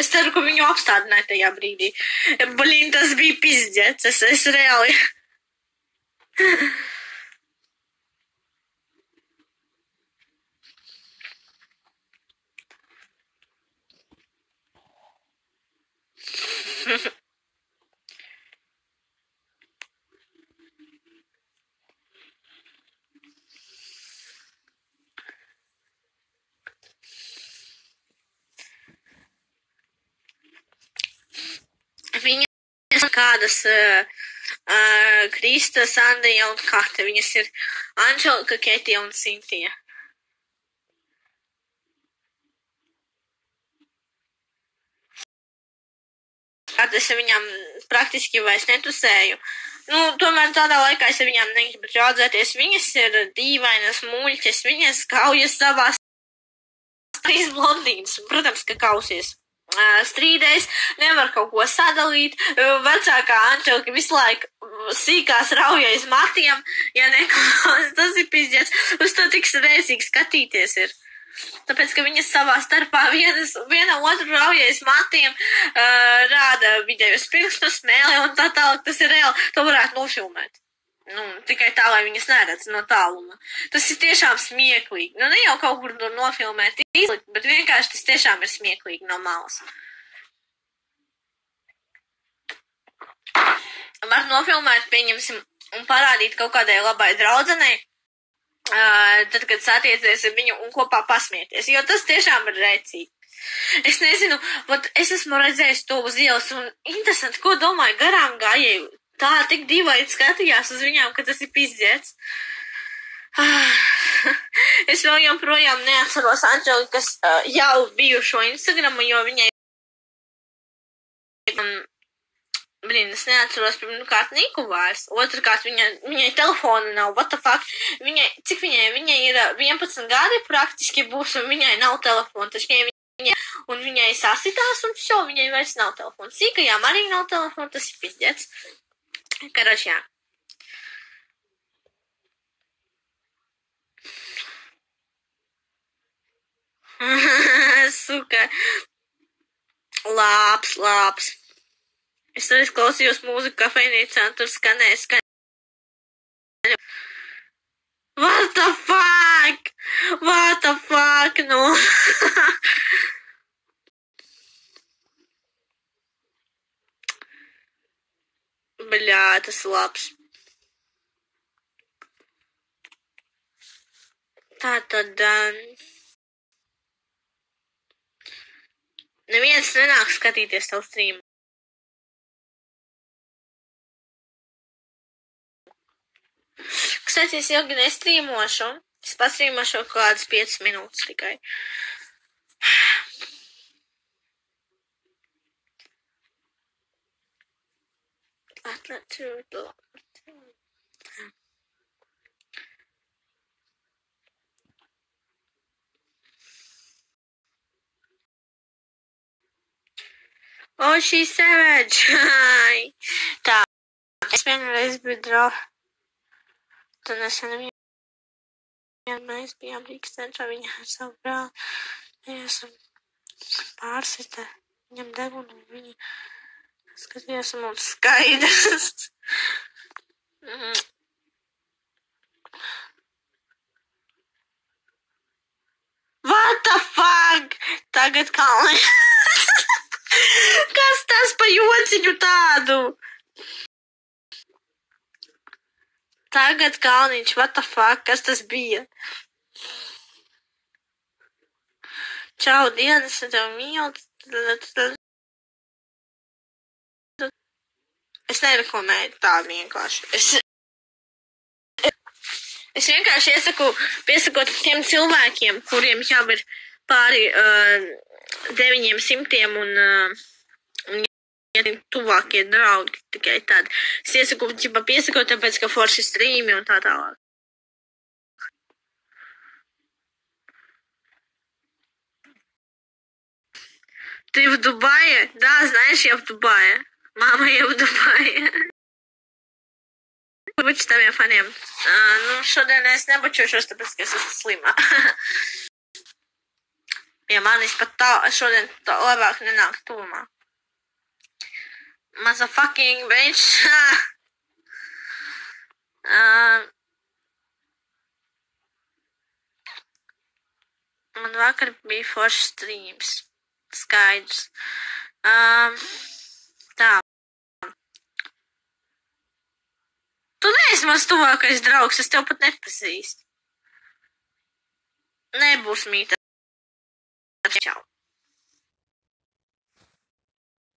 Es ceru, ka viņu apstādināja tajā brīdī. Blin, tas bija pizdzets. Es reāli. Viņas kādas Krista, Sandija un Kate. Viņas ir Anželika, Ketija un Sintija. Kad es viņām praktiski vairs netusēju. Tomēr tādā laikā es viņām negribu draudzēties. Viņas ir dīvainas muļķes, viņas kaujas savās trīs blondīnas. Protams, ka kausies. Strīdēs, nevar kaut ko sadalīt. Vecākā Anželika visu laiku sīkās raujais matiem, ja neklausās, tas ir pizdziets. Uz to tik rēcīgi skatīties ir. Tāpēc, ka viņas savā starpā viena otru raujais matiem, rāda vidējos pirkstus, smēli un tā tālāk, tas ir reāli. To varētu nofilmēt. Tikai tā, lai viņas neredz no tāluma. Tas ir tiešām smieklīgi. Ne jau kaut kur nofilmēt izlikt, bet vienkārši tas tiešām ir smieklīgi no malas. Var nofilmēt, pieņemsim, un parādīt kaut kādai labai draudzenei, tad, kad satiecies ar viņu un kopā pasmieties, jo tas tiešām ir rēcīgi. Es nezinu, es esmu redzējis to uz ielas un interesanti, ko domāju garām gājēju. Tā tik dīvaini skatījās uz viņām, ka tas ir pizdziets. Es vēl joprojām neatceros Anželikas jau bijušo Instagramu, jo viņai... es neatceros pirmkārt Niku vairs. Otrkārt, viņai telefona nav. What the fuck? Cik viņai ir 11 gadi praktiski būs, un viņai nav telefona. Un viņai sasitās, un šo viņai vairs nav telefona. Sīkajām arī nav telefona, tas ir pizdziets. Karač, jā. Suka. Labs. Es arī klausījos mūziku kafejnīcā, un tur skanēja. What the fuck, nu? Bļā, tas labs. Tātad, neviens nenāk skatīties tavu streamu. Kas es ilgi nestrīmošu, es pastrīmošu kādas 5 minūtes tikai. Oh, she's savage. Tā, es vienreiz biju tad nesen mēs bijām Rīgas centrā, viņa ar savu brāli. Mēs esam pārsita viņam degunu, un viņa skatījās mums skaidrs. What the fuck? Tagad kalni. Kas tas pa jociņu tādu? Tagad Kalniņš, what the fuck, kas tas bija? Čau, dienas, tev mīlu. Es nereklamēju tā vienkārši. Es vienkārši piesakot tiem cilvēkiem, kuriem jau ir pāri 900 un tuvākie draugi tikai tad. Es iesaku piesakot, tāpēc, ka forši strīmi un tā tālāk. Ты в Дубае? Да, знаешь, я в Дубае. Мама, я в Дубае. Buči taviem faniem. Šodien es nebučošos, tāpēc, ka es esmu slima. Ja manis pat tā, šodien tā labāk nenāk tuvumā. Maza fucking bitch. Man vakar bija foršs streams. Skaidrs. Tā. Tu neesi mans tuvākais draugs, es tev pat nepazīstu. Nebūs mīta. Čau.